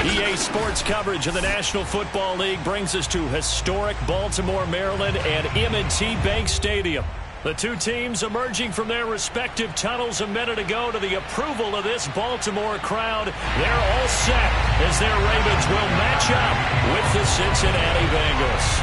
EA Sports coverage of the National Football League brings us to historic Baltimore, Maryland and M&T Bank Stadium. The two teams emerging from their respective tunnels a minute ago to the approval of this Baltimore crowd. They're all set as their Ravens will match up with the Cincinnati Bengals.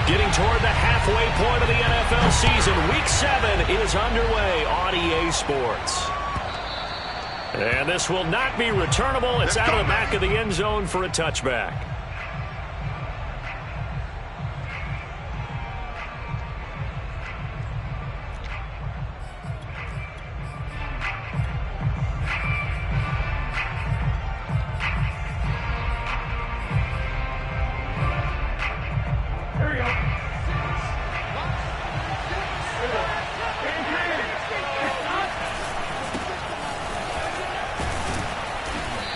Getting toward the halfway point of the NFL season, Week 7 is underway on EA Sports. And this will not be returnable. It's out of the back of the end zone for a touchback.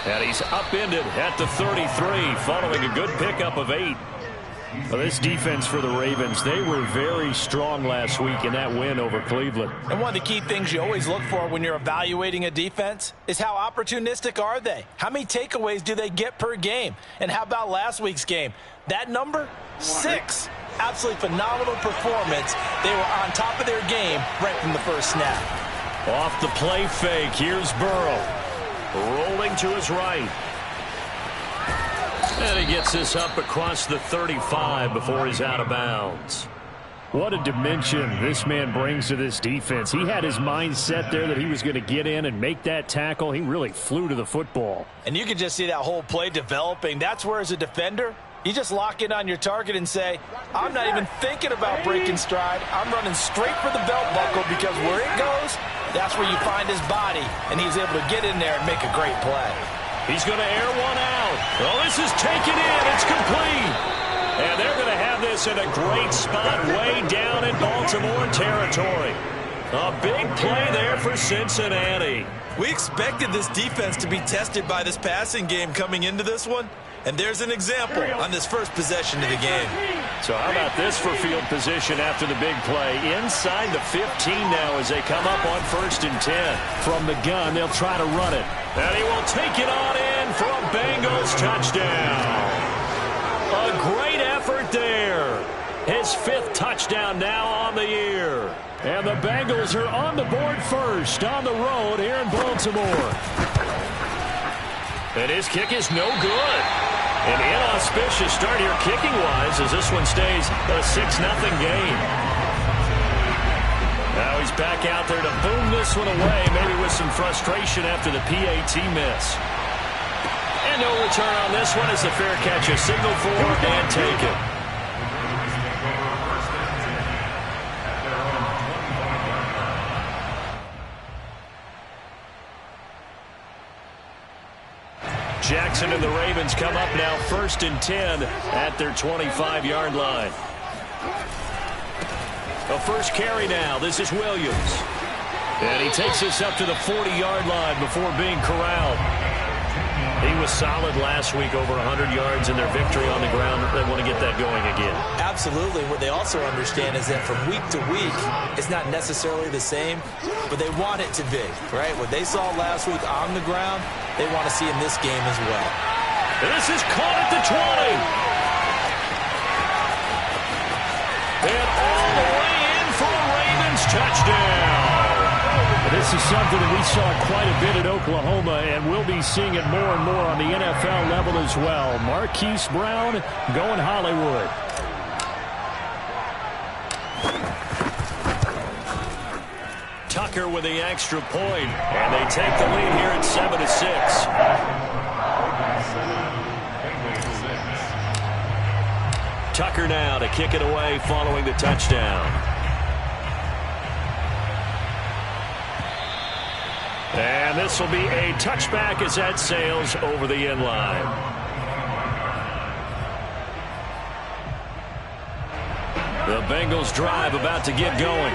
And he's upended at the 33 following a good pickup of 8. Well, this defense for the Ravens, they were very strong last week in that win over Cleveland. And one of the key things you always look for when you're evaluating a defense is how opportunistic are they? How many takeaways do they get per game? And how about last week's game? That number? 6. Absolutely phenomenal performance. They were on top of their game right from the first snap. Off the play fake, here's Burrow. Rolling to his right. And he gets this up across the 35 before he's out of bounds. What a dimension this man brings to this defense. He had his mind set there that he was going to get in and make that tackle. He really flew to the football. And you can just see that whole play developing. That's where, as a defender, you just lock in on your target and say, I'm not even thinking about breaking stride. I'm running straight for the belt buckle because where it goes, that's where you find his body, and he's able to get in there and make a great play. He's going to air one out. Well, this is taken in. It's complete. And they're going to have this in a great spot way down in Baltimore territory. A big play there for Cincinnati. We expected this defense to be tested by this passing game coming into this one. And there's an example on this first possession of the game. So how about this for field position after the big play? Inside the 15 now as they come up on 1st and 10. From the gun, they'll try to run it. And he will take it on in for a Bengals touchdown. A great effort there. His 5th touchdown now on the year. And the Bengals are on the board first on the road here in Baltimore. And his kick is no good. An inauspicious start here kicking-wise as this one stays a 6-0 game. Now he's back out there to boom this one away, maybe with some frustration after the PAT miss. And no return on this one as the fair catch is signaled for and taken. Jackson and the Ravens come up now 1st and 10 at their 25-yard line. A first carry now. This is Williams. And he takes this up to the 40-yard line before being corralled. He was solid last week, over 100 yards in their victory on the ground. They want to get that going again. Absolutely. What they also understand is that from week to week, it's not necessarily the same, but they want it to be, right? What they saw last week on the ground, they want to see in this game as well. This is caught at the 20. And all the way in for a Ravens touchdown. This is something that we saw quite a bit at Oklahoma, and we'll be seeing it more and more on the NFL level as well. Marquise Brown going Hollywood. Tucker with the extra point, and they take the lead here at 7-6. Tucker now to kick it away following the touchdown. And this will be a touchback as that sails over the end line. The Bengals drive about to get going.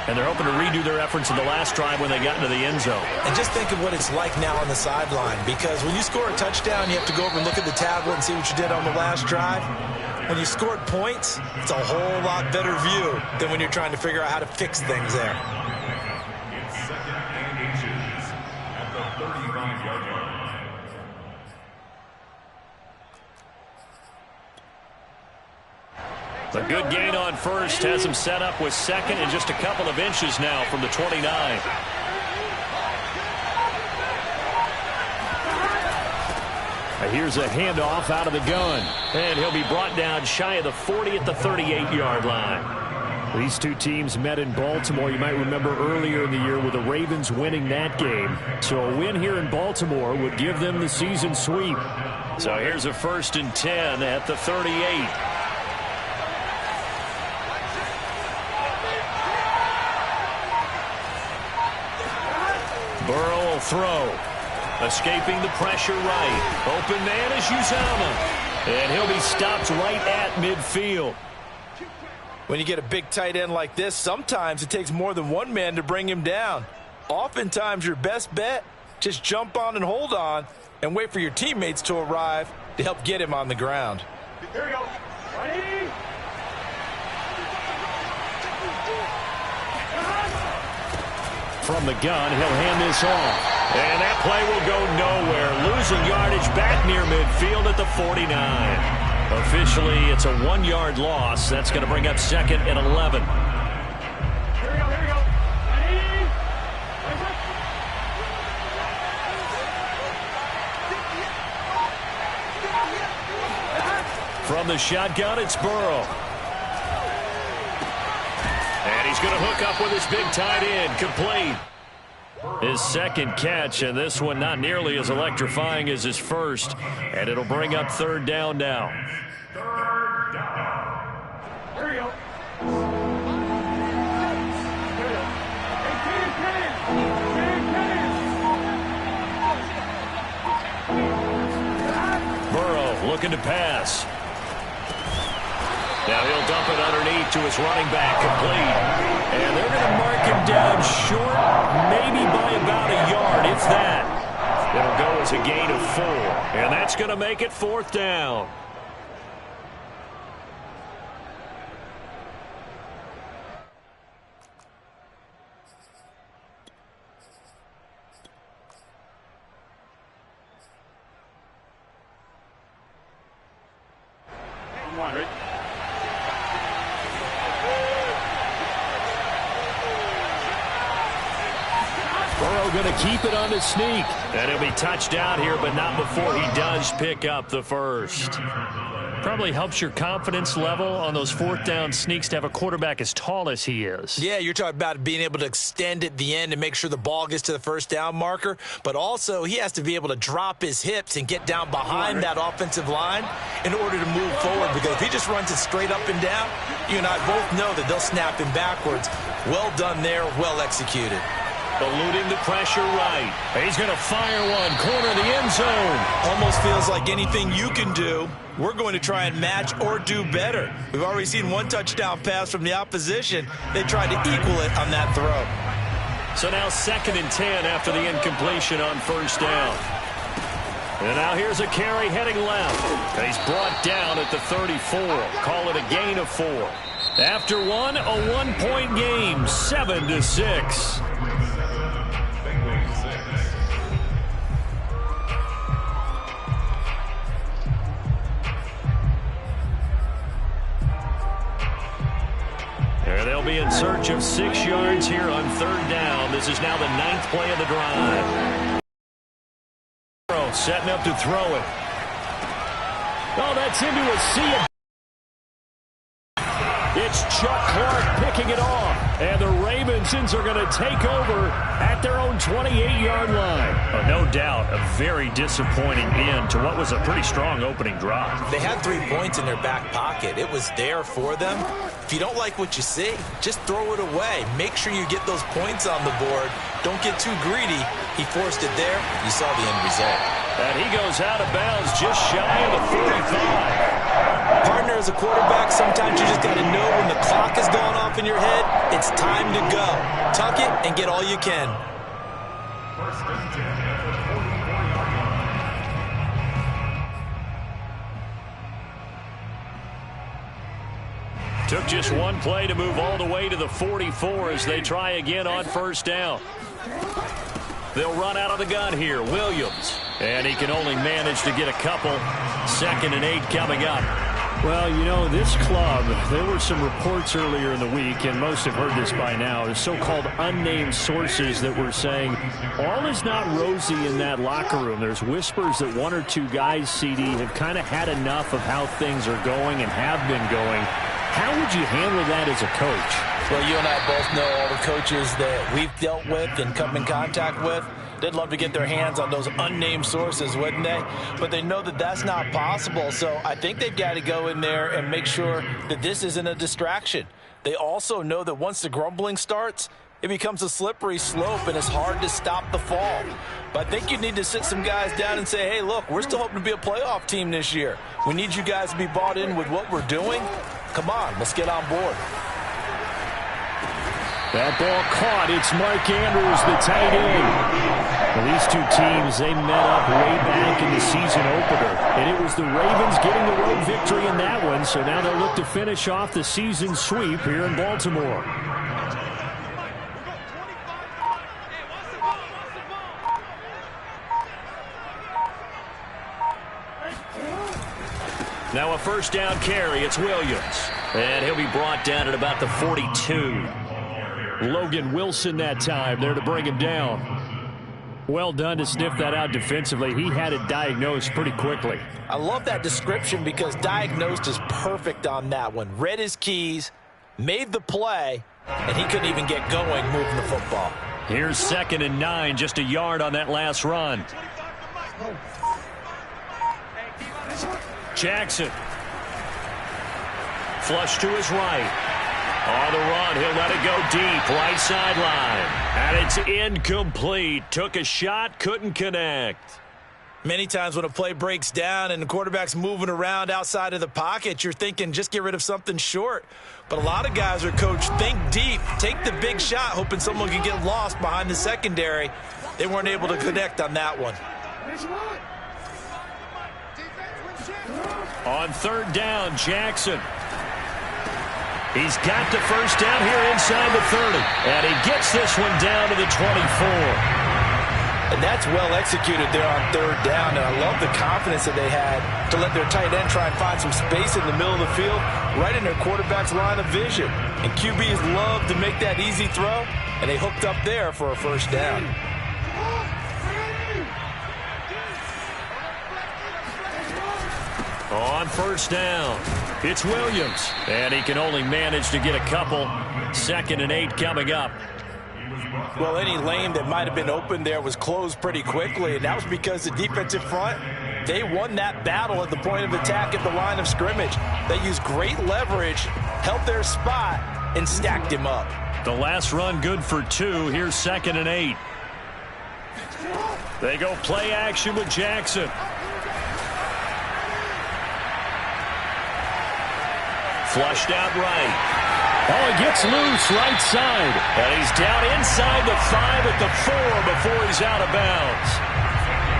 And they're hoping to redo their efforts in the last drive when they got into the end zone. And just think of what it's like now on the sideline, because when you score a touchdown, you have to go over and look at the tablet and see what you did on the last drive. when you scored points, it's a whole lot better view than when you're trying to figure out how to fix things there. It's second and inches at the 35-yard line. A good gain on first has him set up with second and just a couple of inches now from the 29. Here's a handoff out of the gun. And he'll be brought down shy of the 40 at the 38-yard line. These two teams met in Baltimore. You might remember earlier in the year with the Ravens winning that game. So a win here in Baltimore would give them the season sweep. So here's a 1st and 10 at the 38. Burrow will throw. Escaping the pressure right. Open man is Uzomah. And he'll be stopped right at midfield. When you get a big tight end like this, sometimes it takes more than one man to bring him down. Oftentimes your best bet, just jump on and hold on and wait for your teammates to arrive to help get him on the ground. Here we go. Ready? From the gun, he'll hand this off. And that play will go nowhere. Losing yardage back near midfield at the 49. Officially, it's a 1-yard loss. That's going to bring up 2nd and 11. Here we go. Here we go. Ready? From the shotgun, it's Burrow. And he's going to hook up with his big tight end, complete. His second catch, and this one not nearly as electrifying as his first. And it'll bring up 3rd down now. 3rd down. Here we go. Burrow looking to pass. Now he'll dump it underneath to his running back, complete. And they're going to mark him down short, maybe by about a yard, if that. It'll go as a gain of 4. And that's going to make it 4th down. Going to keep it on the sneak. And he'll be touched down here, but not before he does pick up the first. Probably helps your confidence level on those 4th down sneaks to have a quarterback as tall as he is. Yeah, you're talking about being able to extend at the end and make sure the ball gets to the 1st down marker. But also, he has to be able to drop his hips and get down behind that offensive line in order to move forward. Because if he just runs it straight up and down, you and I both know that they'll snap him backwards. Well done there, well executed. Eluding the pressure right. He's going to fire one, corner the end zone. Almost feels like anything you can do, we're going to try and match or do better. We've already seen one touchdown pass from the opposition. They tried to equal it on that throw. So now 2nd and 10 after the incompletion on 1st down. And now here's a carry heading left. He's brought down at the 34. Call it a gain of 4. After one, a 1-point game, 7-6. They'll be in search of 6 yards here on 3rd down. This is now the 9th play of the drive. Setting up to throw it. Oh, that's into a sea of... It's Chuck Clark picking it off. And the Ravens are going to take over at their own 28-yard line. Oh, no doubt, a very disappointing end to what was a pretty strong opening drive. They had 3 points in their back pocket. It was there for them. If you don't like what you see, just throw it away. Make sure you get those points on the board. Don't get too greedy. He forced it there. You saw the end result. And he goes out of bounds just shy of the 45. Partner, as a quarterback, sometimes you just got to know when the clock is going off in your head, it's time to go. Tuck it and get all you can. 1st and 10 at the 44-yard line. Took just one play to move all the way to the 44 as they try again on first down. They'll run out of the gun here. Williams. And he can only manage to get a couple. 2nd and 8 coming up. Well, you know, this club, there were some reports earlier in the week, and most have heard this by now, the so-called unnamed sources that were saying all is not rosy in that locker room. There's whispers that 1 or 2 guys, CD, have kind of had enough of how things are going and have been going. How would you handle that as a coach? Well, you and I both know all the coaches that we've dealt with and come in contact with. They'd love to get their hands on those unnamed sources, wouldn't they? But they know that that's not possible, so I think they've got to go in there and make sure that this isn't a distraction. They also know that once the grumbling starts, it becomes a slippery slope, and it's hard to stop the fall. But I think you need to sit some guys down and say, hey, look, we're still hoping to be a playoff team this year. We need you guys to be bought in with what we're doing. Come on, let's get on board. That ball caught. It's Mark Andrews, the tight end. Well, these two teams, they met up way back in the season opener. And it was the Ravens getting the road victory in that one. So now they'll look to finish off the season sweep here in Baltimore. Now a first down carry. It's Williams. And he'll be brought down at about the 42. Logan Wilson that time there to bring him down. Well done to sniff that out defensively. He had it diagnosed pretty quickly. I love that description because diagnosed is perfect on that one. Read his keys, made the play, and he couldn't even get going moving the football. Here's 2nd and 9, just a yard on that last run. Jackson. Flush to his right. On the run, he'll let it go deep, right sideline. And it's incomplete. Took a shot, couldn't connect. Many times when a play breaks down and the quarterback's moving around outside of the pocket, you're thinking just get rid of something short. But a lot of guys are coached, think deep, take the big shot, hoping someone can get lost behind the secondary. They weren't able to connect on that one. On 3rd down, Jackson. He's got the first down here inside the 30. And he gets this one down to the 24. And that's well executed there on 3rd down. And I love the confidence that they had to let their tight end try and find some space in the middle of the field, right in their quarterback's line of vision. And QBs love to make that easy throw, and they hooked up there for a first down. On first down, it's Williams. And he can only manage to get a couple. 2nd and 8 coming up. Well, any lane that might have been open there was closed pretty quickly, and that was because the defensive front, they won that battle at the point of attack at the line of scrimmage. They used great leverage, held their spot, and stacked him up. The last run good for 2. Here's 2nd and 8. They go play action with Jackson. Flushed out right. Oh, he gets loose right side. And he's down inside the 5 at the 4 before he's out of bounds.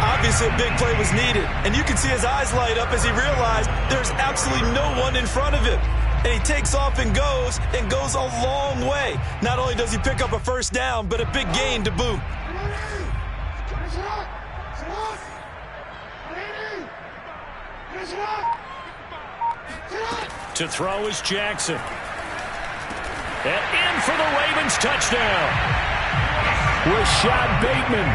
Obviously, a big play was needed. And you can see his eyes light up as he realized there's absolutely no one in front of him. And he takes off and goes a long way. Not only does he pick up a first down, but a big gain to boot. To throw is Jackson. And in for the Ravens touchdown. Rashad Bateman,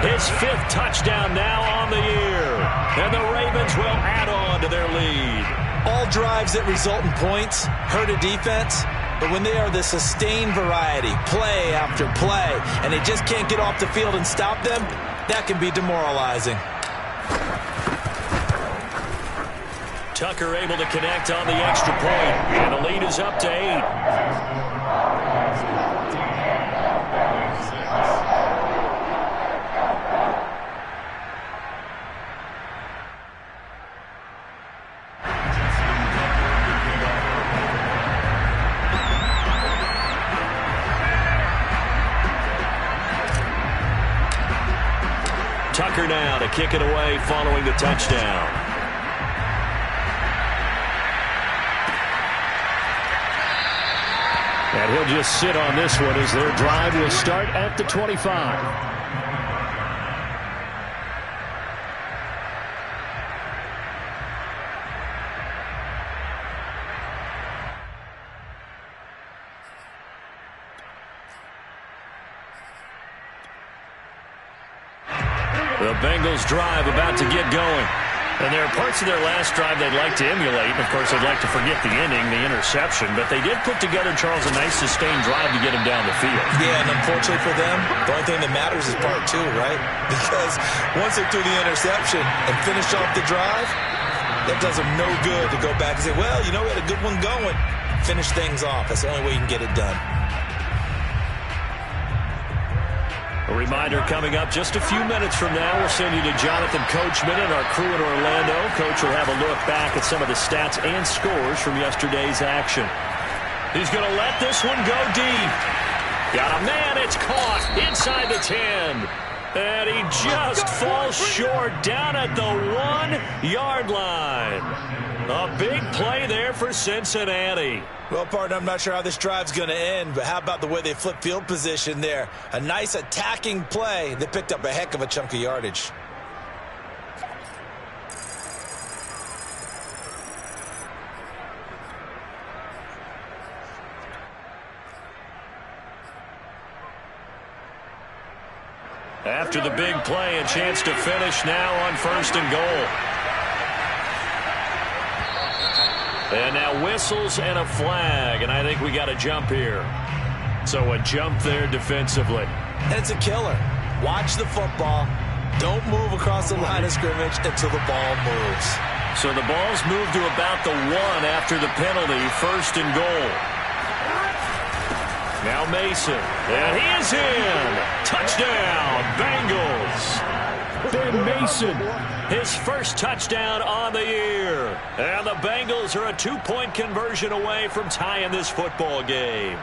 his 5th touchdown now on the year. And the Ravens will add on to their lead. All drives that result in points hurt a defense, but when they are the sustained variety, play after play, and they just can't get off the field and stop them, that can be demoralizing. Tucker able to connect on the extra point, and the lead is up to 8. Tucker now to kick it away following the touchdown. And he'll just sit on this one as their drive will start at the 25. The Bengals drive about to get going. And there are parts of their last drive they'd like to emulate. Of course, they'd like to forget the inning, the interception. But they did put together, Charles, a nice sustained drive to get him down the field. Yeah, and unfortunately for them, the only thing that matters is part two, right? Because once they threw the interception and finished off the drive, that does them no good to go back and say, well, you know, we had a good one going. Finish things off. That's the only way you can get it done. A reminder coming up just a few minutes from now, we'll send you to Jonathan Coachman and our crew in Orlando. Coach will have a look back at some of the stats and scores from yesterday's action. He's going to let this one go deep. Got a man, it's caught inside the 10. And he just falls short down at the 1-yard line. A big play there for Cincinnati. Well, partner, I'm not sure how this drive's going to end, but how about the way they flip field position there? A nice attacking play. They picked up a heck of a chunk of yardage. After the big play, a chance to finish now on 1st and goal. And now whistles and a flag, and I think we got a jump here. So a jump there defensively. And it's a killer. Watch the football. Don't move across the line of scrimmage until the ball moves. So the ball's moved to about the 1 after the penalty, 1st and goal. Now Mason, and he is in. Touchdown, Bengals. Ben Mason, his first touchdown on the year. And the Bengals are a 2-point conversion away from tying this football game.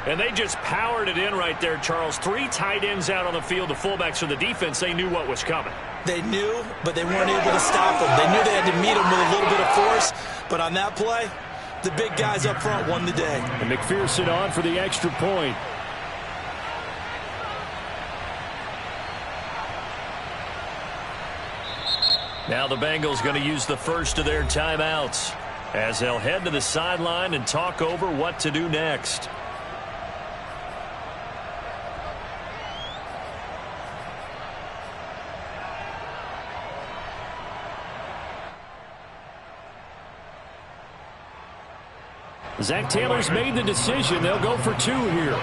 And they just powered it in right there, Charles. 3 tight ends out on the field, the fullbacks for the defense. They knew what was coming. They knew, but they weren't able to stop them. They knew they had to meet them with a little bit of force. But on that play, the big guys up front won the day. And McPherson on for the extra point. Now the Bengals going to use the first of their timeouts as they'll head to the sideline and talk over what to do next. Zach Taylor's made the decision. They'll go for 2 here.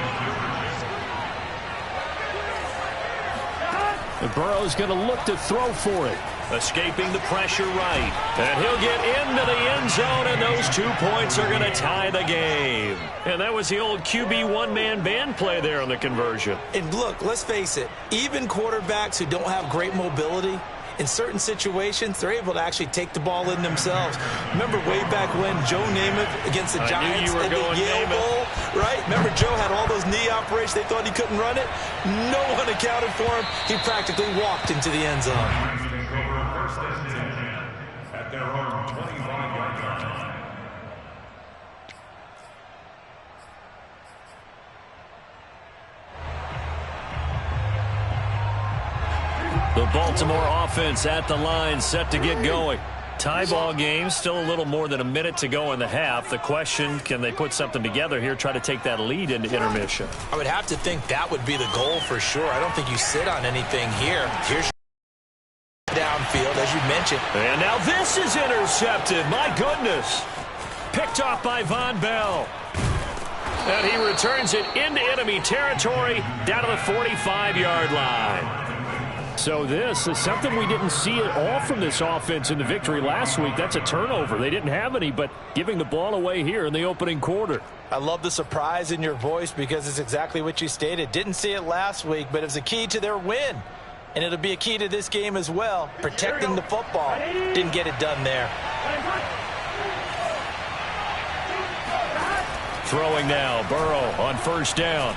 And Burrow's going to look to throw for it. Escaping the pressure right. And he'll get into the end zone, and those 2 points are going to tie the game. And that was the old QB one-man band play there on the conversion. And look, let's face it, even quarterbacks who don't have great mobility, in certain situations, they're able to actually take the ball in themselves. Remember way back when Joe Namath against the Giants in the Yale Bowl, right? Remember Joe had all those knee operations. They thought he couldn't run it. No one accounted for him. He practically walked into the end zone. At their own 25-yard line. The Baltimore offense at the line, set to get going. Tie ball game, still a little more than a minute to go in the half. The question, can they put something together here, try to take that lead into intermission? I would have to think that would be the goal for sure. I don't think you sit on anything here. Here's downfield, as you mentioned. And now this is intercepted. My goodness. Picked off by Von Bell. And he returns it into enemy territory down to the 45-yard line. So this is something we didn't see at all from this offense in the victory last week. That's a turnover. They didn't have any, but giving the ball away here in the opening quarter. I love the surprise in your voice because it's exactly what you stated. Didn't see it last week, but it was a key to their win. And it'll be a key to this game as well, protecting the football. Didn't get it done there. Throwing now, Burrow on 1st down.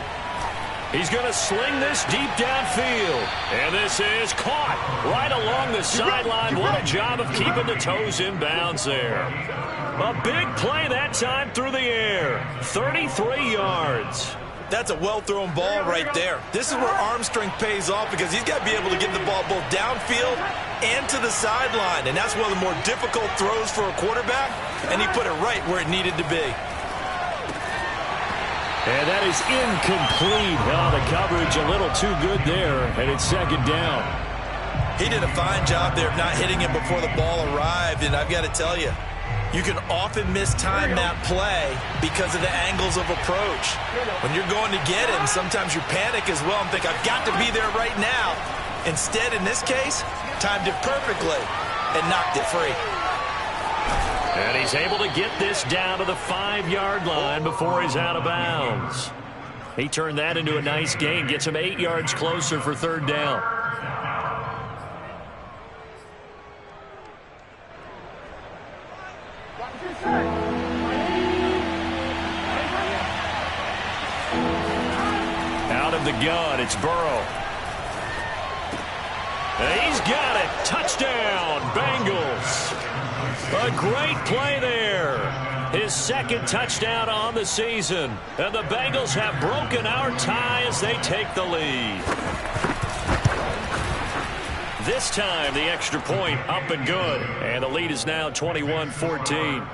He's going to sling this deep downfield. And this is caught right along the sideline. What a job of keeping the toes in bounds there. A big play that time through the air. 33 yards. That's a well-thrown ball right there. This is where arm strength pays off because he's got to be able to get the ball both downfield and to the sideline. And that's one of the more difficult throws for a quarterback, and he put it right where it needed to be. And that is incomplete. Oh, the coverage a little too good there, and it's second down. He did a fine job there of not hitting him before the ball arrived, and I've got to tell you, you can often mistime that play because of the angles of approach. When you're going to get him, sometimes you panic as well and think, I've got to be there right now. Instead, in this case, timed it perfectly and knocked it free. And he's able to get this down to the 5-yard line before he's out of bounds. He turned that into a nice gain, gets him 8 yards closer for third down. Out of the gun, it's Burrow. And he's got it. Touchdown, Bengals. A great play there. His second touchdown on the season. And the Bengals have broken our tie as they take the lead. This time, the extra point up and good. And the lead is now 21-14.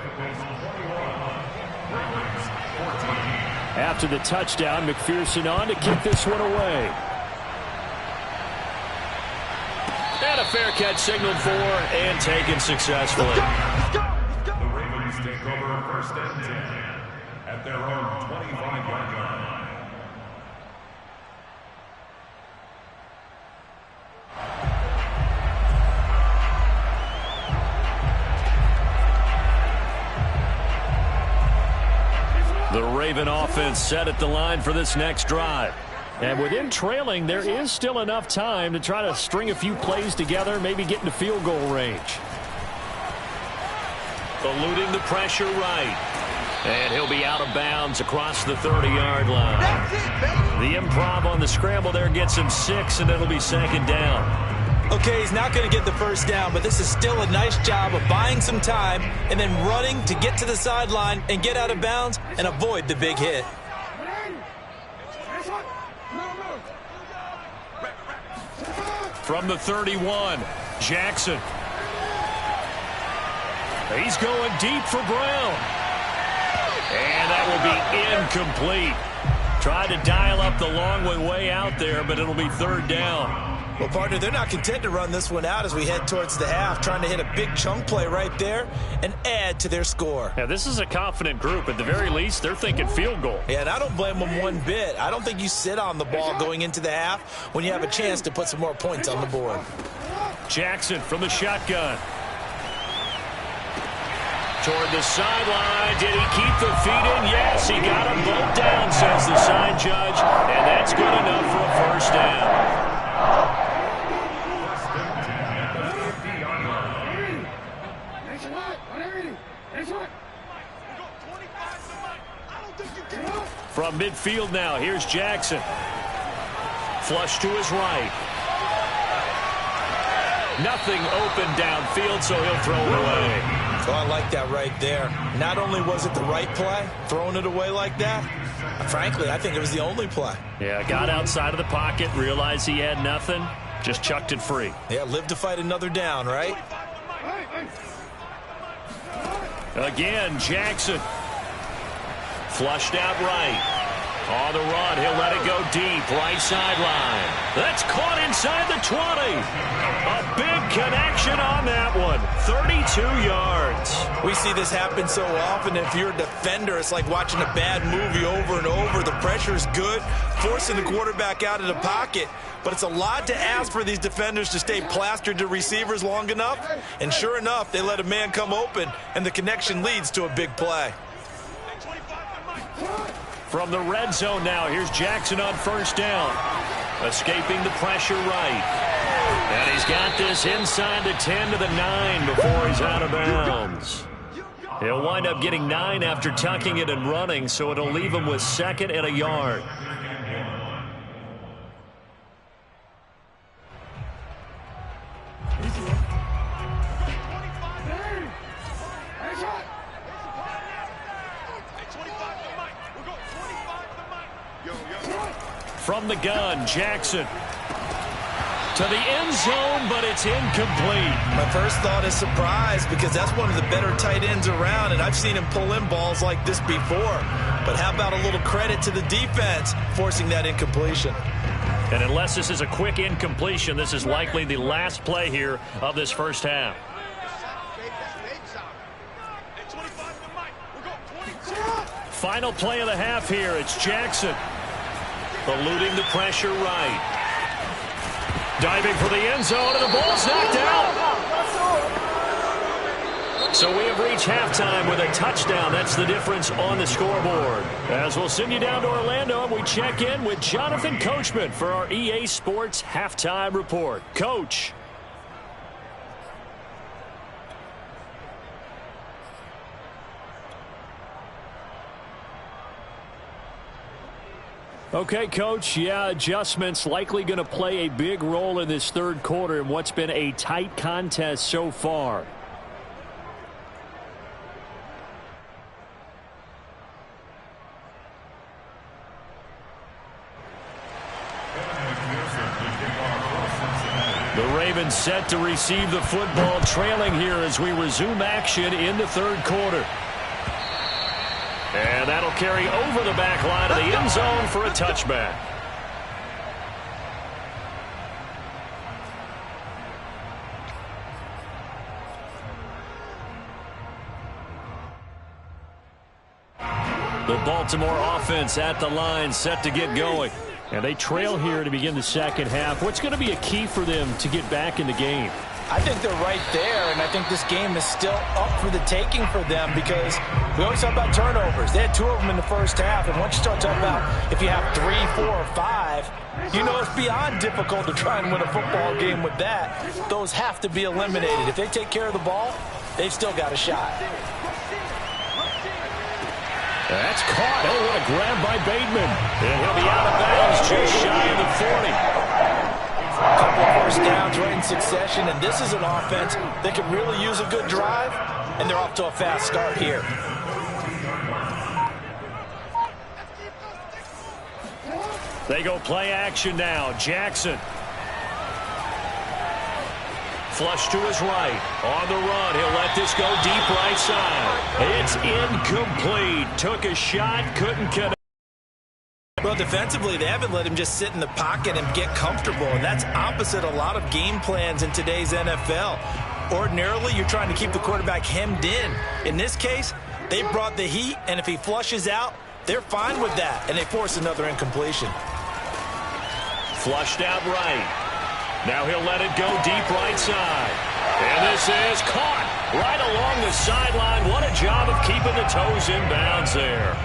After the touchdown, McPherson on to kick this one away. And a fair catch signaled for and taken successfully. The Ravens take over first and 10 at their own 25-yard line. The Raven offense set at the line for this next drive. And with him trailing, there is still enough time to try to string a few plays together, maybe get into field goal range. Eluding the pressure right. And he'll be out of bounds across the 30-yard line. The improv on the scramble there gets him 6, and it'll be second down. Okay, he's not going to get the first down, but this is still a nice job of buying some time and then running to get to the sideline and get out of bounds and avoid the big hit. From the 31, Jackson. He's going deep for Brown. And that will be incomplete. Tried to dial up the long way out there, but it'll be third down. Well, partner, they're not content to run this one out as we head towards the half, trying to hit a big chunk play right there and add to their score. Yeah, this is a confident group. At the very least, they're thinking field goal. Yeah, and I don't blame them one bit. I don't think you sit on the ball going into the half when you have a chance to put some more points on the board. Jackson from the shotgun. Toward the sideline. Did he keep the feet in? Yes, he got them both down, says the side judge. And that's good enough for a first down. From midfield now, here's Jackson. Flush to his right. Nothing open downfield, so he'll throw it away. Oh, I like that right there. Not only was it the right play, throwing it away like that, frankly, I think it was the only play. Yeah, got outside of the pocket, realized he had nothing, just chucked it free. Yeah, live to fight another down, right? Again, Jackson. Flushed out right. On the run, he'll let it go deep, right sideline. That's caught inside the 20. A big connection on that one. 32 yards. We see this happen so often. If you're a defender, it's like watching a bad movie over and over. The pressure's good, forcing the quarterback out of the pocket. But it's a lot to ask for these defenders to stay plastered to receivers long enough. And sure enough, they let a man come open, and the connection leads to a big play. From the red zone now, here's Jackson on first down. Escaping the pressure right. And he's got this inside the 10 to the 9 before he's out of bounds. He'll wind up getting 9 after tucking it and running, so it'll leave him with second and a yard. From the gun, Jackson. To the end zone, but it's incomplete. My first thought is surprise because that's one of the better tight ends around, and I've seen him pull in balls like this before. But how about a little credit to the defense forcing that incompletion? And unless this is a quick incompletion, this is likely the last play here of this first half. Final play of the half here. It's Jackson. Eluding the pressure right. Diving for the end zone, and the ball's knocked out. So we have reached halftime with a touchdown. That's the difference on the scoreboard. As we'll send you down to Orlando, and we check in with Jonathan Coachman for our EA Sports Halftime Report. Coach. Okay, Coach, yeah, adjustments likely going to play a big role in this third quarter in what's been a tight contest so far. The Ravens set to receive the football, trailing here as we resume action in the third quarter. And that'll carry over the back line of the end zone for a touchback. The Baltimore offense at the line, set to get going. And they trail here to begin the second half. What's going to be a key for them to get back in the game? I think they're right there, and I think this game is still up for the taking for them because we always talk about turnovers. They had 2 of them in the first half, and once you start talking about if you have 3, 4, or 5, you know it's beyond difficult to try and win a football game with that. Those have to be eliminated. If they take care of the ball, they've still got a shot. That's caught. Oh, what a grab by Bateman. And he'll be out of bounds just shy of the 40. A couple of first downs right in succession, and this is an offense that could really use a good drive, and they're off to a fast start here. They go play action now. Jackson. Flush to his right. On the run. He'll let this go deep right side. It's incomplete. Took a shot. Couldn't connect. Well, defensively, they haven't let him just sit in the pocket and get comfortable, and that's opposite a lot of game plans in today's NFL. Ordinarily, you're trying to keep the quarterback hemmed in. In this case, they brought the heat, and if he flushes out, they're fine with that, and they force another incompletion. Flushed out right. Now he'll let it go deep right side. And this is caught right along the sideline. What a job of keeping the toes in bounds there.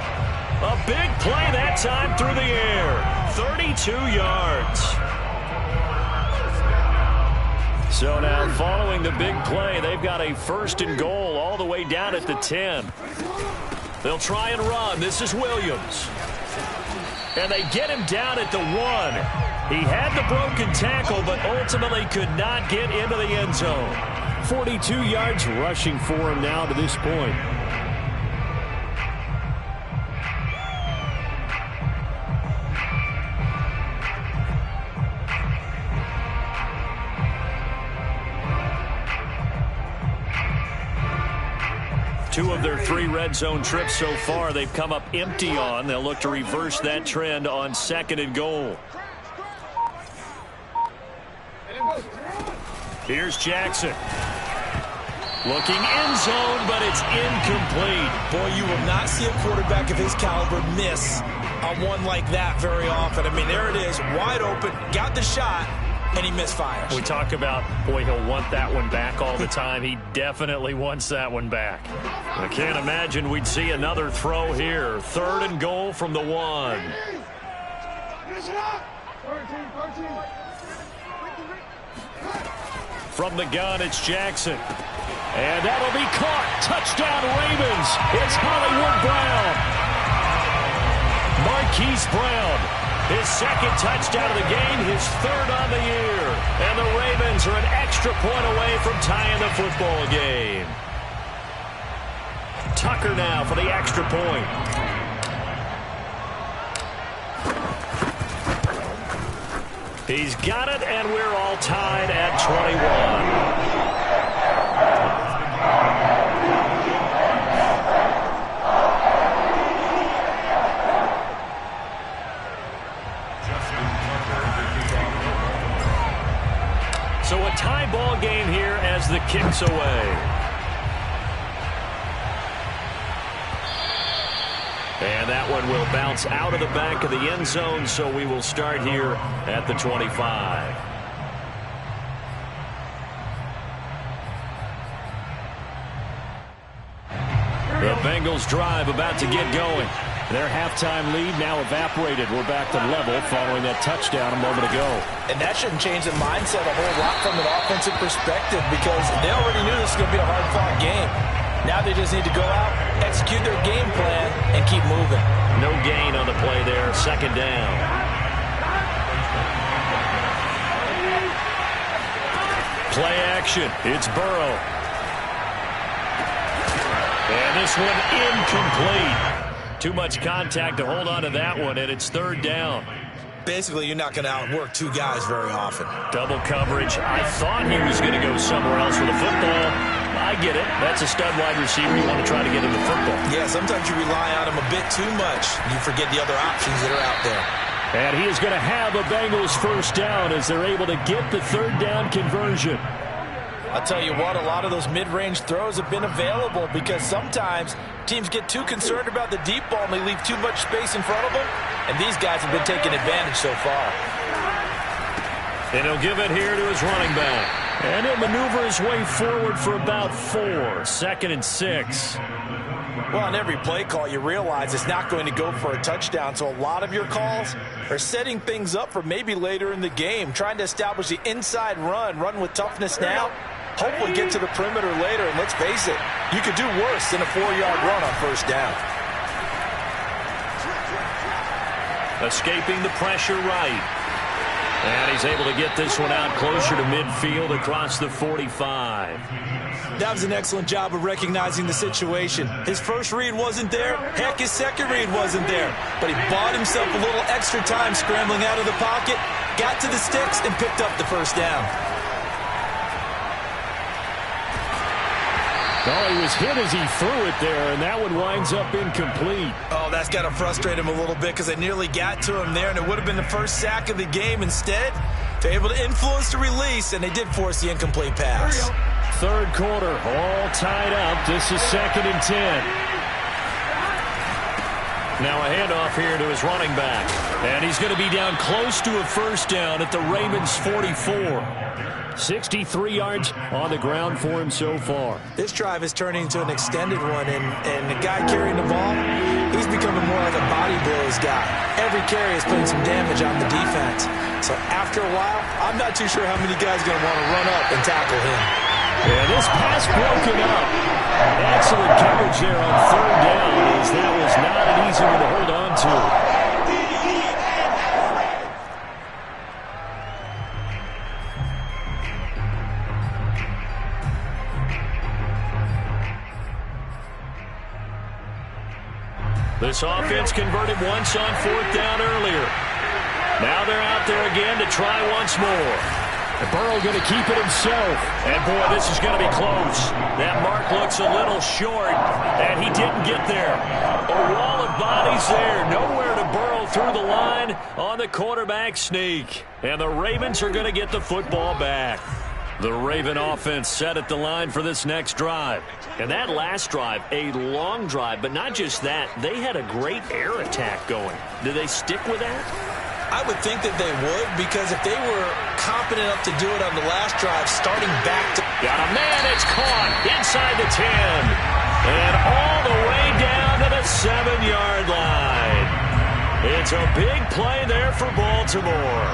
A big play that time through the air. 32 yards. So now following the big play, they've got a 1st and goal all the way down at the 10. They'll try and run. This is Williams. And they get him down at the 1. He had the broken tackle, but ultimately could not get into the end zone. 42 yards rushing for him now to this point. Two of their 3 red zone trips so far, they've come up empty on. They'll look to reverse that trend on 2nd and goal. Here's Jackson. Looking end zone, but it's incomplete. Boy, you will not see a quarterback of his caliber miss on one like that very often. I mean, there it is, wide open, got the shot, and he misfires. We talk about, boy, he'll want that one back all the time. He definitely wants that one back. I can't imagine we'd see another throw here. 3rd and goal from the 1. From the gun, it's Jackson. And that'll be caught. Touchdown, Ravens. It's Hollywood Brown. Marquise Brown. His 2nd touchdown of the game, his 3rd on the year. And the Ravens are an extra point away from tying the football game. Tucker now for the extra point. He's got it, and we're all tied at 21. So a tie ball game here as the kick's away. And that one will bounce out of the back of the end zone, so we will start here at the 25. The Bengals drive about to get going. Their halftime lead now evaporated. We're back to level following that touchdown a moment ago. And that shouldn't change the mindset a whole lot from an offensive perspective because they already knew this was going to be a hard-fought game. Now they just need to go out, execute their game plan, and keep moving. No gain on the play there. Second down. Play action. It's Burrow. And this one incomplete. Too much contact to hold on to that one, and it's third down. Basically, you're not going to outwork two guys very often. Double coverage. I thought he was going to go somewhere else with the football. I get it. That's a stud wide receiver. You want to try to get him the football. Yeah, sometimes you rely on him a bit too much. You forget the other options that are out there. And he is going to have a Bengals first down as they're able to get the third down conversion. I'll tell you what, a lot of those mid-range throws have been available because sometimes teams get too concerned about the deep ball and they leave too much space in front of them, and these guys have been taking advantage so far. And he'll give it here to his running back. And he'll maneuver his way forward for about 4. Second and 6. Well, on every play call, you realize it's not going to go for a touchdown, so a lot of your calls are setting things up for maybe later in the game, trying to establish the inside run with toughness now, hopefully get to the perimeter later, and let's face it, you could do worse than a 4-yard run on first down. Escaping the pressure right. And he's able to get this one out closer to midfield across the 45. That was an excellent job of recognizing the situation. His first read wasn't there. Heck, his second read wasn't there. But he bought himself a little extra time scrambling out of the pocket, got to the sticks, and picked up the first down. Oh, he was hit as he threw it there, and that one winds up incomplete. Oh, that's got to frustrate him a little bit because they nearly got to him there, and it would have been the first sack of the game. Instead, they're able to influence the release, and they did force the incomplete pass. Third quarter, all tied up. This is second and 10. Now a handoff here to his running back. And he's going to be down close to a first down at the Ravens 44. 63 yards on the ground for him so far. This drive is turning into an extended one, and the guy carrying the ball, he's becoming more like a body blows guy. Every carry is putting some damage on the defense. So after a while, I'm not too sure how many guys are going to want to run up and tackle him. And this pass broken up. Excellent coverage there on third down, as that was not an easy one to hold on to. This offense converted once on fourth down earlier. Now they're out there again to try once more. And Burrow going to keep it himself. And, boy, this is going to be close. That mark looks a little short, and he didn't get there. A wall of bodies there. Nowhere to Burrow through the line on the quarterback sneak. And the Ravens are going to get the football back. The Raven offense set at the line for this next drive. And that last drive, a long drive, but not just that. They had a great air attack going. Do they stick with that? I would think that they would, because if they were competent enough to do it on the last drive, starting back to... Got a man, it's caught inside the 10. And all the way down to the 7-yard line. It's a big play there for Baltimore.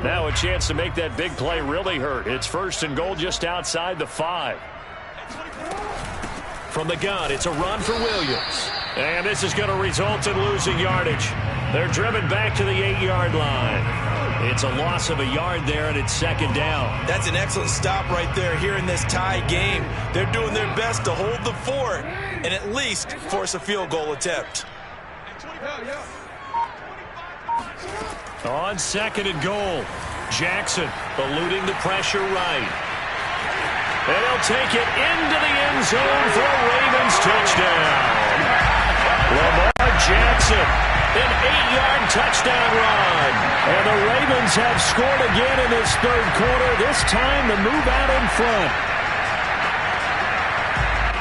Now a chance to make that big play really hurt. It's first and goal just outside the 5. From the gun, it's a run for Williams. And this is going to result in losing yardage. They're driven back to the 8-yard line. It's a loss of a yard there, and it's second down. That's an excellent stop right there here in this tie game. They're doing their best to hold the fort and at least force a field goal attempt. On 2nd and goal, Jackson eluding the pressure right. And he'll take it into the end zone for a Ravens touchdown. Lamar Jackson, an 8-yard touchdown run. And the Ravens have scored again in this third quarter, this time to move out in front.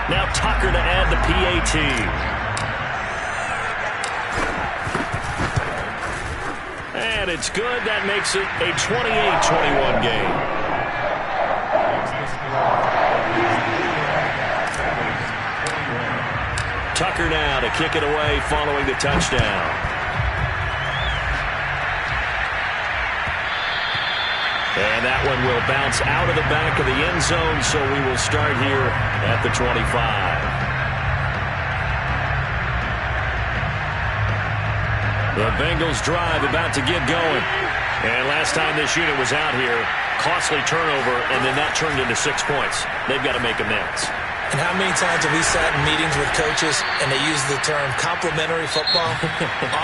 Now Tucker to add the PAT. And it's good. That makes it a 28-21 game. Tucker now to kick it away following the touchdown. And that one will bounce out of the back of the end zone, so we will start here at the 25. The Bengals drive about to get going. And last time this unit was out here, costly turnover, and then that turned into 6 points. They've got to make amends. And how many times have we sat in meetings with coaches and they use the term complementary football?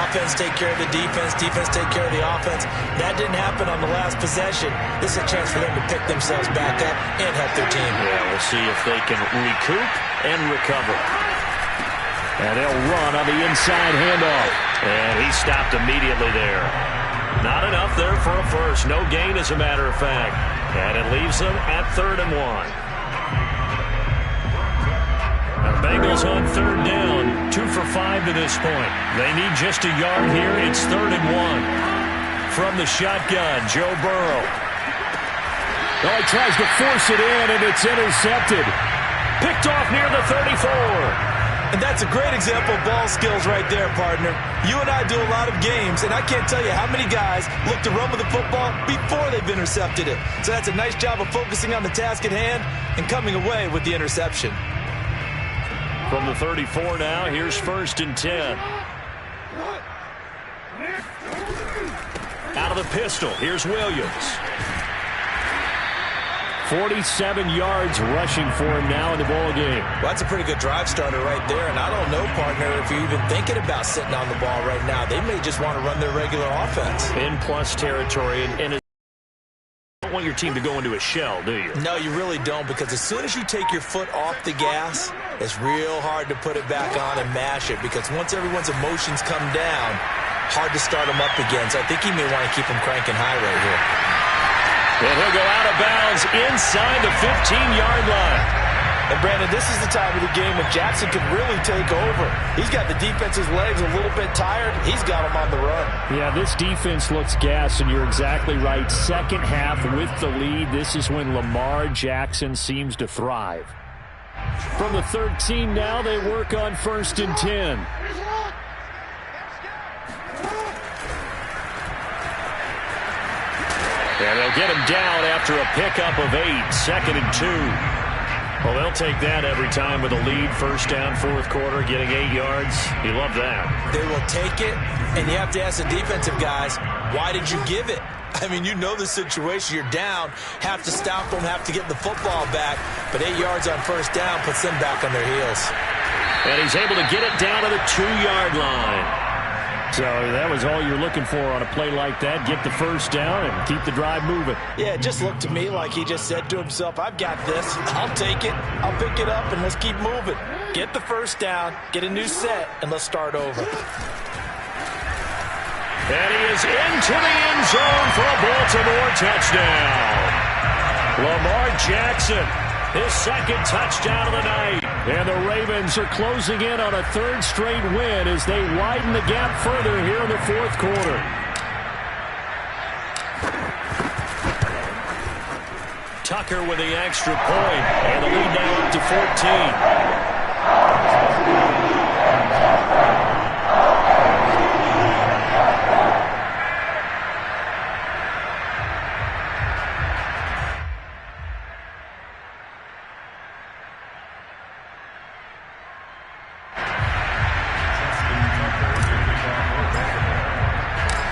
Offense take care of the defense, defense take care of the offense. That didn't happen on the last possession. This is a chance for them to pick themselves back up and help their team. Yeah, we'll see if they can recoup and recover. And they'll run on the inside handoff. And he stopped immediately there. Not enough there for a first. No gain, as a matter of fact. And it leaves them at 3rd and 1. Bengals on 3rd down, 2 for 5 to this point. They need just a yard here. It's 3rd and 1. From the shotgun, Joe Burrow. Oh, he tries to force it in, and it's intercepted. Picked off near the 34. And that's a great example of ball skills right there, partner. You and I do a lot of games, and I can't tell you how many guys look to run with the football before they've intercepted it. So that's a nice job of focusing on the task at hand and coming away with the interception. From the 34 now, here's 1st and 10. Out of the pistol, here's Williams. 47 yards rushing for him now in the ball game. Well, that's a pretty good drive starter right there, and I don't know, partner, if you're even thinking about sitting on the ball right now. They may just want to run their regular offense. In plus territory, and don't want your team to go into a shell, do you? No, you really don't, because as soon as you take your foot off the gas, it's real hard to put it back on and mash it, because once everyone's emotions come down, hard to start them up again. So I think he may want to keep them cranking high right here. And he'll go out of bounds inside the 15-yard line. And, Brandon, this is the time of the game when Jackson can really take over. He's got the defense's legs a little bit tired. He's got them on the run. Yeah, this defense looks gassed, and you're exactly right. Second half with the lead, this is when Lamar Jackson seems to thrive. From the 13 now, they work on 1st and 10. And they'll get him down after a pickup of 8, 2nd and 2. Well, they'll take that every time with a lead. 1st down, 4th quarter, getting 8 yards. You love that. They will take it, and you have to ask the defensive guys, why did you give it? I mean, you know the situation. You're down, have to stop them, have to get the football back. But 8 yards on 1st down puts them back on their heels. And he's able to get it down to the 2-yard line. So that was all you're looking for on a play like that. Get the 1st down and keep the drive moving. Yeah, it just looked to me like he just said to himself, I've got this. I'll take it. I'll pick it up, and let's keep moving. Get the 1st down, get a new set, and let's start over. And he is into the end zone for a Baltimore touchdown. Lamar Jackson, his 2nd touchdown of the night. And the Ravens are closing in on a 3rd straight win as they widen the gap further here in the 4th quarter. Tucker with the extra point, and the lead now up to 14.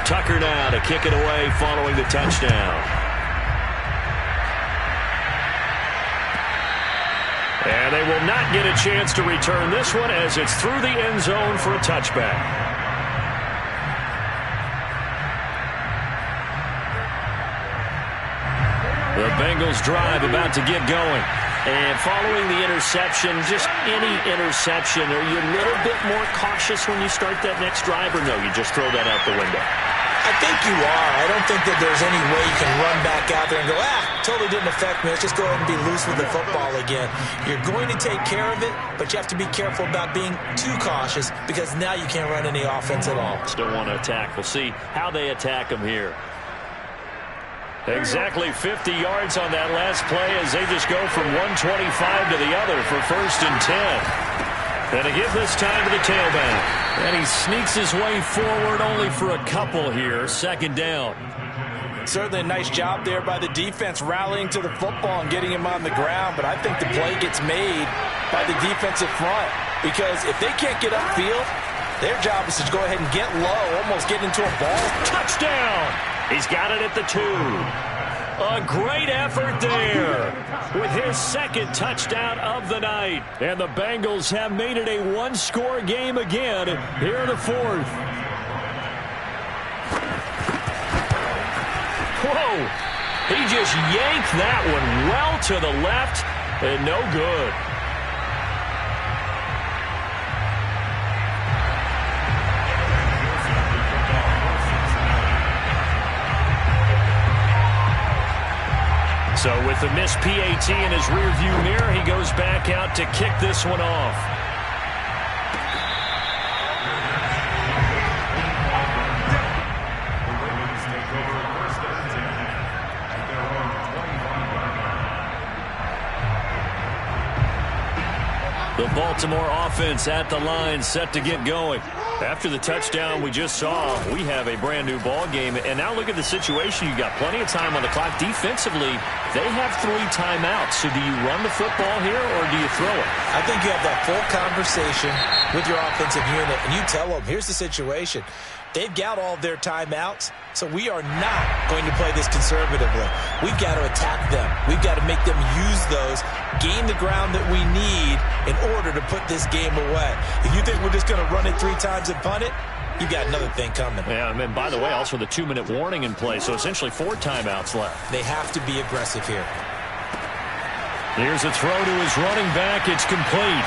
Tucker now to kick it away following the touchdown. And they will not get a chance to return this one as it's through the end zone for a touchback. The Bengals drive about to get going. And following the interception, just any interception, are you a little bit more cautious when you start that next drive, or no, you just throw that out the window? I think you are. I don't think that there's any way you can run back out there and go, totally didn't affect me. Let's just go ahead and be loose with the football again. You're going to take care of it, but you have to be careful about being too cautious because now you can't run any offense at all. Still want to attack. We'll see how they attack them here. Exactly 50 yards on that last play as they just go from 125 to the other for 1st and 10. And to give this time to the tailback. And he sneaks his way forward only for a couple here. 2nd down. Certainly a nice job there by the defense rallying to the football and getting him on the ground. But I think the play gets made by the defensive front. Because if they can't get upfield, their job is to go ahead and get low, almost get into a ball. Touchdown! He's got it at the 2. A great effort there with his 2nd touchdown of the night. And the Bengals have made it a one-score game again here in the 4th. Whoa! He just yanked that one well to the left and no good. So with the missed PAT in his rearview mirror, he goes back out to kick this one off. The Baltimore offense at the line, set to get going. After the touchdown we just saw, we have a brand new ball game. And now look at the situation. You got plenty of time on the clock. Defensively, they have 3 timeouts. So do you run the football here or do you throw it? I think you have that full conversation with your offensive unit, and you tell them, here's the situation. They've got all their timeouts, so we are not going to play this conservatively. We've got to attack them. We've got to make them use those, gain the ground that we need in order to put this game away. If you think we're just going to run it 3 times and punt it, you got another thing coming. Yeah, and by the way, also the 2-minute warning in play, so essentially 4 timeouts left. They have to be aggressive here. Here's a throw to his running back. It's complete.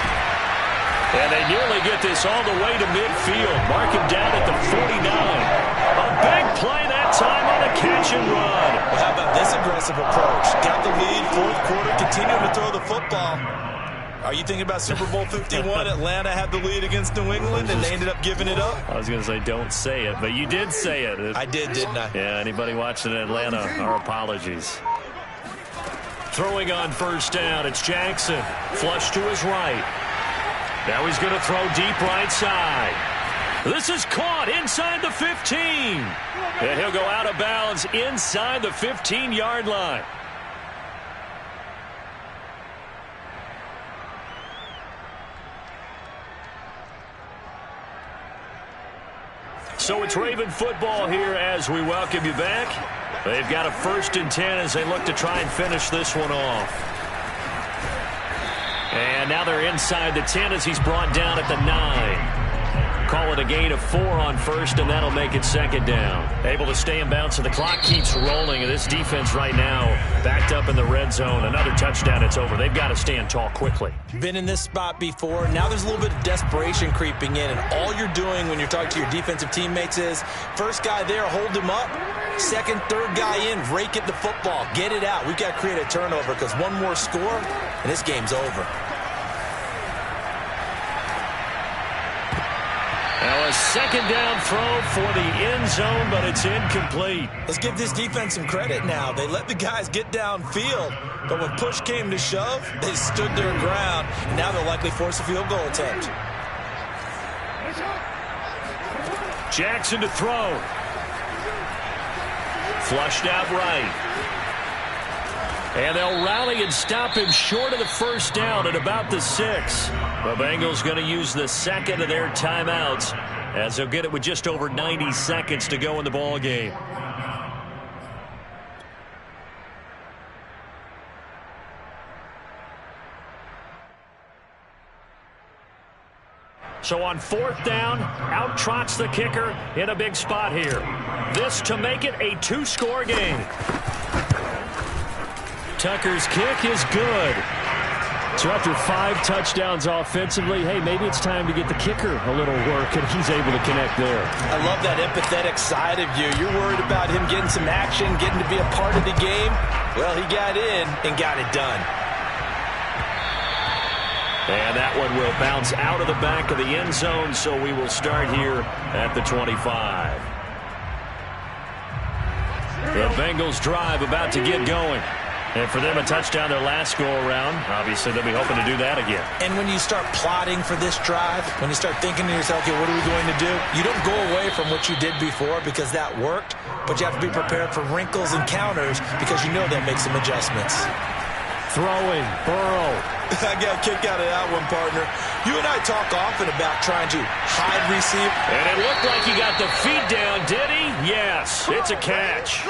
And they nearly get this all the way to midfield. Mark him down at the 49. A big play that time on a catch and run. Well, how about this aggressive approach? Got the lead, 4th quarter, continuing to throw the football. Are you thinking about Super Bowl 51? Atlanta had the lead against New England, and they ended up giving it up? I was going to say don't say it, but you did say it. I did, didn't I? Yeah, anybody watching in Atlanta, our apologies. Throwing on 1st down, it's Jackson. Flush to his right. Now he's going to throw deep right side. This is caught inside the 15. And he'll go out of bounds inside the 15-yard line. So it's Raven football here as we welcome you back. They've got a 1st and 10 as they look to try and finish this one off. And now they're inside the 10 as he's brought down at the 9. Call it a gain of 4 on 1st, and that'll make it 2nd down. Able to stay in bounds, so the clock keeps rolling. And this defense right now backed up in the red zone. Another touchdown, it's over. They've got to stand tall quickly. Been in this spot before. Now there's a little bit of desperation creeping in. And all you're doing when you're talking to your defensive teammates is, first guy there, hold him up. 2nd, 3rd guy in, rake at the football. Get it out. We've got to create a turnover because one more score, and this game's over. Now a 2nd down throw for the end zone, but it's incomplete. Let's give this defense some credit now. They let the guys get downfield, but when push came to shove, they stood their ground, and now they'll likely force a field goal attempt. Jackson to throw. Flushed out right. And they'll rally and stop him short of the 1st down at about the 6. The Bengals going to use the 2nd of their timeouts as they'll get it with just over 90 seconds to go in the ball game. So on 4th down, out trots the kicker in a big spot here. This to make it a 2-score game. Tucker's kick is good. So after 5 touchdowns offensively, hey, maybe it's time to get the kicker a little work, and he's able to connect there. I love that empathetic side of you. You're worried about him getting some action, getting to be a part of the game. Well, he got in and got it done. And that one will bounce out of the back of the end zone, so we will start here at the 25. The Bengals drive about to get going. And for them, a touchdown their last go-around. Obviously, they'll be hoping to do that again. And when you start plotting for this drive, when you start thinking to yourself, okay, what are we going to do? You don't go away from what you did before because that worked, but you have to be prepared for wrinkles and counters because you know that makes some adjustments. Throwing, Burrow. I got a kick out of that one, partner. You and I talk often about trying to hide receive. And it looked like he got the feet down, did he? Yes, it's a catch.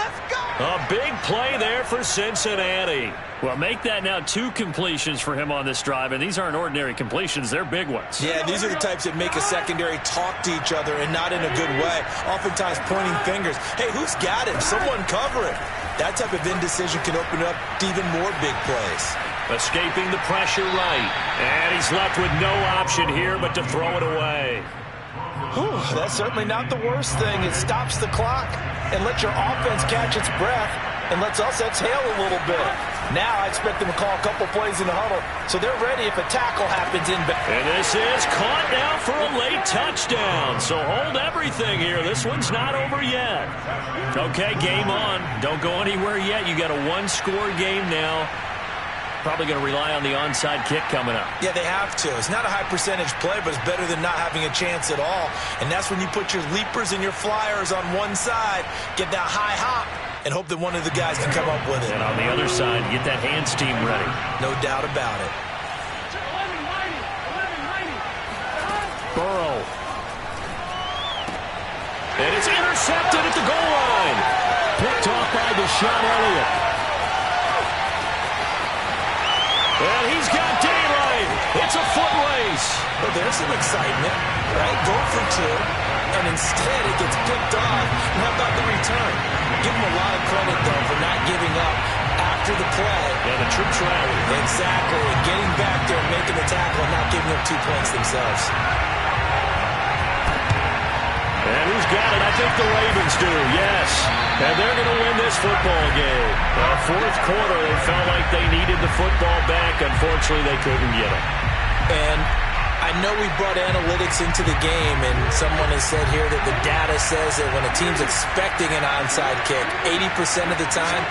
A big play there for Cincinnati. Well, make that now 2 completions for him on this drive, and these aren't ordinary completions. They're big ones. Yeah, these are the types that make a secondary talk to each other and not in a good way. Oftentimes pointing fingers. Hey, who's got him? Someone cover him. That type of indecision can open up to even more big plays. Escaping the pressure right. And he's left with no option here but to throw it away. Whew, that's certainly not the worst thing. It stops the clock and lets your offense catch its breath and lets us exhale a little bit. Now I expect them to call a couple plays in the huddle so they're ready if a tackle happens in. And this is caught now for a late touchdown. So hold everything here. This one's not over yet. Okay, game on. Don't go anywhere yet. You got a 1-score game now. Probably going to rely on the onside kick coming up. Yeah, they have to. It's not a high percentage play, but it's better than not having a chance at all. And that's when you put your leapers and your flyers on one side, get that high hop, and hope that one of the guys can come up with it. And on the other side, get that hands team ready. No doubt about it. Burrow. And it's intercepted at the goal line. Picked off by Deshaun Elliott. And he's got daylight. It's a foot race. Well, there's some excitement, right? Go for 2, and instead it gets picked off. And how about the return? Give him a lot of credit, though, for not giving up after the play. Yeah, the troops rally. Exactly. And getting back there and making the tackle and not giving up 2 points themselves. And who's got it? I think the Ravens do, yes. And they're going to win this football game. Fourth quarter, they felt like they needed the football back. Unfortunately, they couldn't get it. And I know we brought analytics into the game, and someone has said here that the data says that when a team's expecting an onside kick, 80% of the time,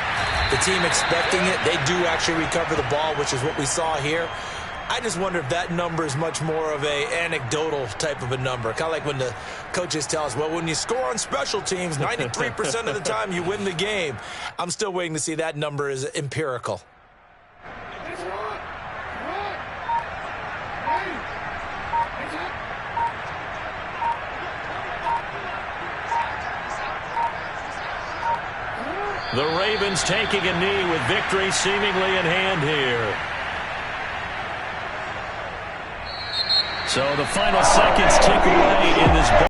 the team expecting it, they do actually recover the ball, which is what we saw here. I just wonder if that number is much more of a anecdotal type of a number. Kind of like when the coaches tell us, well, when you score on special teams, 93% of the time you win the game. I'm still waiting to see that number is empirical. The Ravens taking a knee with victory seemingly in hand here. So the final seconds tick away in this ball.